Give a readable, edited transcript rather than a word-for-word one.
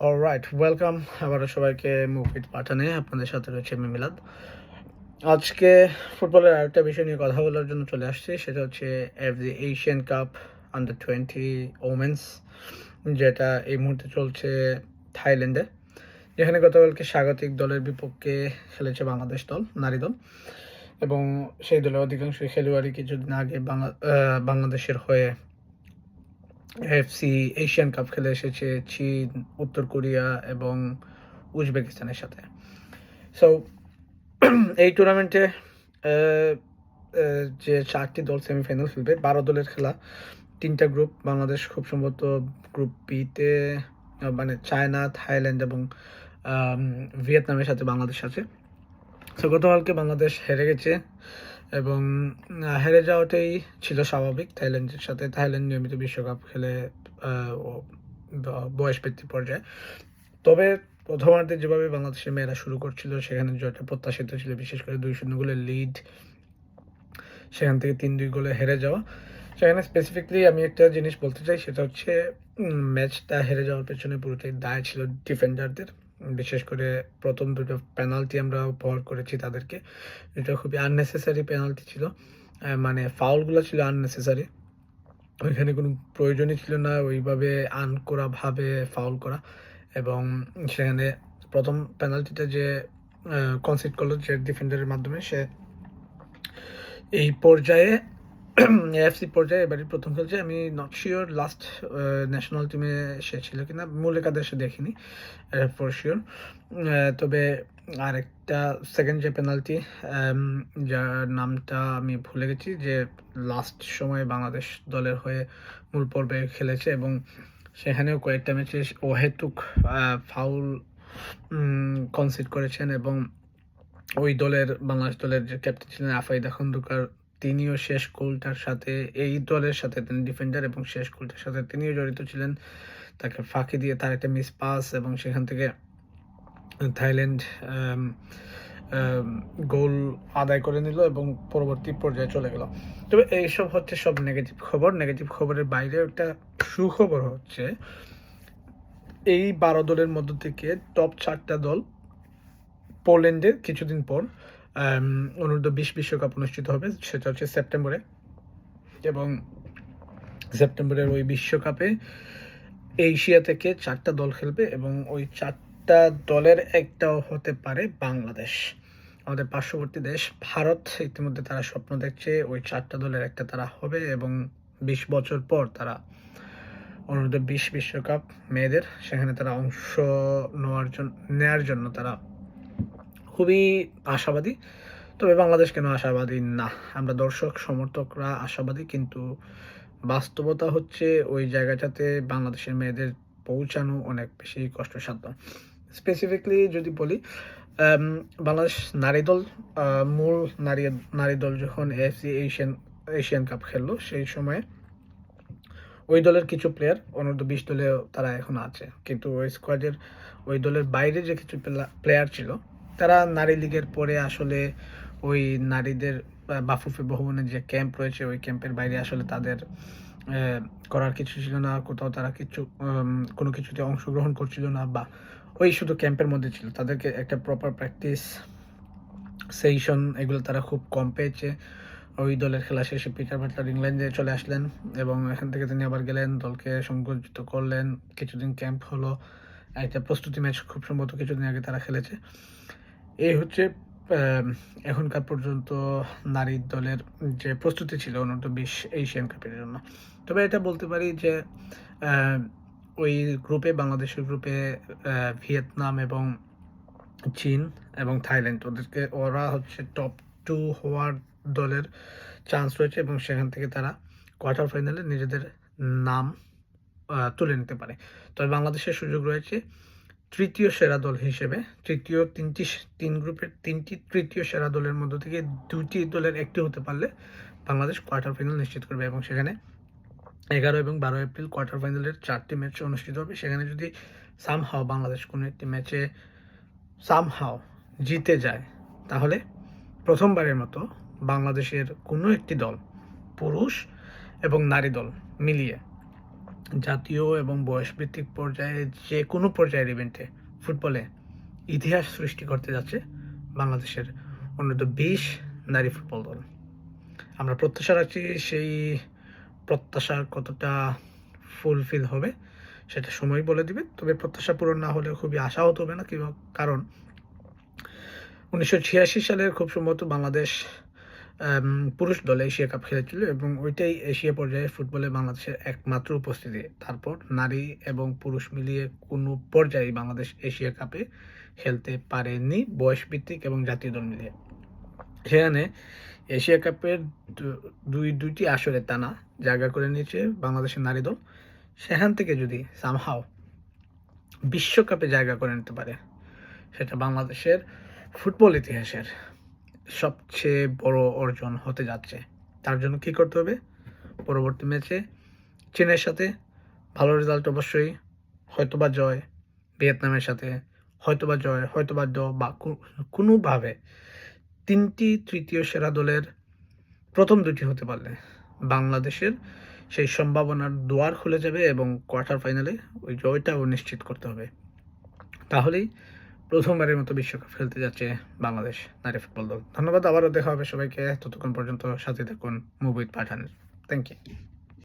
Alright, welcome আবারও সবাইকে মুভিট পাঠানে। আপনাদের সাথে রয়েছে আমি মিলাদ। আজকে ফুটবলের আরেকটা বিষয় নিয়ে কথা বলার জন্য চলে আসছি, সেটা হচ্ছে FG Asian cup under 20 women's, যেটা এই মুহূর্তে চলছে থাইল্যান্ডে, যেখানে গতকালকে স্বাগতিক দলের বিপক্ষে খেলেছে বাংলাদেশ দল, নারী দল। এবং সেই দলের অধিকাংশ খেলোয়াড়ই কিছুদিন আগে বাংলাদেশের হয়ে এফসি এশিয়ান কাপ খেলে এসেছে চীন, উত্তর কোরিয়া এবং উজবেকিস্তানের সাথে। সো এই টুর্নামেন্টে যে 4টি দল সেমিফাইনাল খেলবে, 12 দলের খেলা, 3টা গ্রুপ। বাংলাদেশ খুব সম্ভবত গ্রুপ বিতে, মানে চায়না, থাইল্যান্ড এবং ভিয়েতনামের সাথে বাংলাদেশ আছে। সো গতকালকে বাংলাদেশ হেরে গেছে এবং হেরে যাওয়াটাই ছিল স্বাভাবিক থাইল্যান্ডের সাথে। থাইল্যান্ড নিয়মিত বিশ্বকাপ খেলে বয়স ভিত্তিক পর্যায়ে। তবে প্রথমার্ধে যেভাবে বাংলাদেশের মেয়েরা শুরু করছিল, সেখানে জয়টা প্রত্যাশিত ছিল, বিশেষ করে 2-0 গোলের লিড, সেখান থেকে 3-2 গোলে হেরে যাওয়া। সেখানে স্পেসিফিকলি আমি একটা জিনিস বলতে চাই, সেটা হচ্ছে ম্যাচটা হেরে যাওয়ার পেছনে পুরোটাই দায় ছিল ডিফেন্ডারদের। বিশেষ করে প্রথম দুটো পেনাল্টি আমরা উপহার করেছি তাদেরকে, এটা খুবই আননেসেসারি পেনাল্টি ছিল। মানে ফাউলগুলো ছিল আননেসেসারি, ওইখানে কোনো প্রয়োজনই ছিল না ওইভাবে ভাবে ফাউল করা। এবং সেখানে প্রথম পেনাল্টিটা যে কনসিড করলো যে ডিফেন্ডারের মাধ্যমে, সে এই পর্যায়ে এএফসি পর্যায়ে এবারই প্রথম খেলছে। আমি নট শিওর লাস্ট ন্যাশনাল টিমে সে ছিল কিনা, মূল একাদশে দেখিনি ফর শিওর। তবে আরেকটা সেকেন্ড যে পেনাল্টি, যার নামটা আমি ভুলে গেছি, যে লাস্ট সময়ে বাংলাদেশ দলের হয়ে মূল পর্বে খেলেছে এবং সেখানেও কয়েকটা ম্যাচে অহেতুক ফাউল কনসিড করেছেন। এবং ওই দলের, বাংলাদেশ দলের যে ক্যাপ্টেন ছিলেন আফাইদা খন্দকার, তিনিও শেষ গোলটার সাথে, এই দলের সাথে তিনি ডিফেন্ডার এবং শেষ গোলটার সাথে তিনিও জড়িত ছিলেন। তাকে ফাঁকি দিয়ে তার একটা মিস পাস এবং সেখান থেকে থাইল্যান্ড গোল আদায় করে নিল এবং পরবর্তী পর্যায়ে চলে গেল। তবে এইসব হচ্ছে সব নেগেটিভ খবর। নেগেটিভ খবরের বাইরে একটা সুখবর হচ্ছে, এই 12 দলের মধ্য থেকে টপ 4টা দল পোল্যান্ডে কিছুদিন পর অনূর্ধ্ব-20 বিশ্বকাপ অনুষ্ঠিত হবে, সেটা হচ্ছে সেপ্টেম্বরে। এবং সেপ্টেম্বরের ওই বিশ্বকাপে এশিয়া থেকে 4টা দল খেলবে এবং ওই 4টা দলের একটাও হতে পারে বাংলাদেশ। আমাদের পার্শ্ববর্তী দেশ ভারত ইতিমধ্যে তারা স্বপ্ন দেখছে ওই 4টা দলের একটা তারা হবে এবং 20 বছর পর তারা অনূর্ধ্ব-20 বিশ্বকাপ মেয়েদের, সেখানে তারা অংশ নেওয়ার জন্য তারা খুবই আশাবাদী। তবে বাংলাদেশ কেন আশাবাদী না, আমরা দর্শক সমর্থকরা আশাবাদী, কিন্তু বাস্তবতা হচ্ছে ওই জায়গাটাতে বাংলাদেশের মেয়েদের পৌঁছানো অনেক বেশি কষ্টসাধ্য। স্পেসিফিকলি যদি বলি, বাংলাদেশ নারী দল, মূল নারী দল যখন এএফসি এশিয়ান কাপ খেললো, সেই সময় ওই দলের কিছু প্লেয়ার অনূর্ধ্ব-20 দলেও তারা এখন আছে, কিন্তু ওই স্কোয়াডের, ওই দলের বাইরে যে কিছু প্লেয়ার ছিল, তারা নারী লিগের পরে আসলে ওই নারীদের বাফুফে ভবনের যে ক্যাম্প রয়েছে, ওই ক্যাম্পের বাইরে আসলে তাদের করার কিছু ছিল না। কোথাও তারা কোনো কিছুতে অংশগ্রহণ করছিল না, বা ওই শুধু ক্যাম্পের মধ্যে ছিল। তাদেরকে একটা প্রপার প্র্যাকটিস সেশন এগুলো তারা খুব কম পেয়েছে। ওই দলের খেলা শেষে পিটার বাটলার ইংল্যান্ডে চলে আসলেন এবং এখান থেকে তিনি আবার গেলেন, দলকে সংগঠিত করলেন, কিছুদিন ক্যাম্প হলো, একটা প্রস্তুতি ম্যাচ খুব সম্ভবত কিছুদিন আগে তারা খেলেছে। এই হচ্ছে এখনকার পর্যন্ত নারী দলের যে প্রস্তুতি ছিল অনূর্ধ্ব-20 এশিয়ান কাপের জন্য। তবে এটা বলতে পারি যে ওই গ্রুপে, বাংলাদেশের গ্রুপে ভিয়েতনাম এবং চীন এবং থাইল্যান্ড, ওরা হচ্ছে টপ 2 হওয়ার দলের চান্স রয়েছে এবং সেখান থেকে তারা কোয়ার্টার ফাইনালে নিজেদের নাম তুলে নিতে পারে। তবে বাংলাদেশের সুযোগ রয়েছে তৃতীয় সেরা দল হিসেবে। তিন গ্রুপের 3টি তৃতীয় সেরা দলের মধ্য থেকে 2টি দলের একটি হতে পারলে বাংলাদেশ কোয়ার্টার ফাইনাল নিশ্চিত করবে এবং সেখানে 11 এবং 12 এপ্রিল কোয়ার্টার ফাইনালের 4টি ম্যাচ অনুষ্ঠিত হবে। সেখানে যদি সামহাও বাংলাদেশ কোনো একটি ম্যাচে জিতে যায়, তাহলে প্রথমবারের মতো বাংলাদেশের কোনো একটি দল, পুরুষ এবং নারী দল মিলিয়ে, জাতীয় এবং বয়সভিত্তিক পর্যায়ে যে কোনো পর্যায়ের ইভেন্টে ফুটবলে ইতিহাস সৃষ্টি করতে যাচ্ছে বাংলাদেশের অনূর্ধ্ব-20 নারী ফুটবল দল। আমরা প্রত্যাশা রাখছি সেই প্রত্যাশা কতটা ফুলফিল হবে সেটা সময় বলে দিবে। তবে প্রত্যাশা পূরণ না হলে খুবই আশাহত হবে না, কারণ 1986 সালের খুব সম্ভবত বাংলাদেশ পুরুষ দলে এশিয়া কাপ খেলেছিল এবং ওইটাই এশিয়া পর্যায়ে ফুটবলে বাংলাদেশের একমাত্র উপস্থিতি। তারপর নারী এবং পুরুষ মিলিয়ে কোনো পর্যায়ে বাংলাদেশ এশিয়া কাপে খেলতে পারেনি বয়সভিত্তিক এবং জাতীয় দল মিলিয়ে। সেখানে এশিয়া কাপের দুইটি আসরে টানা জায়গা করে নিয়েছে বাংলাদেশের নারী দল। সেখান থেকে যদি সামহাও বিশ্বকাপে জায়গা করে নিতে পারে, সেটা বাংলাদেশের ফুটবল ইতিহাসের সবচেয়ে বড় অর্জন হতে যাচ্ছে। তার জন্য কি করতে হবে? পরবর্তী ম্যাচে চীনের সাথে ভালো রেজাল্ট অবশ্যই, হয়তোবা জয়, ভিয়েতনামের সাথে হয়তোবা জয়, হয়তোবা বা কোনোভাবে তিনটি তৃতীয় সেরা দলের প্রথম দুটি হতে পারলে বাংলাদেশের সেই সম্ভাবনার দুয়ার খুলে যাবে এবং কোয়ার্টার ফাইনালে ওই জয়টাও নিশ্চিত করতে হবে। তাহলেই প্রথমবারের মতো বিশ্বকাপ খেলতে যাচ্ছে বাংলাদেশ নারী ফুটবল দল। ধন্যবাদ, আবারও দেখা হবে সবাইকে। ততক্ষণ পর্যন্ত সাথে থাকুন মুভ উইথ পাঠানের। Thank you.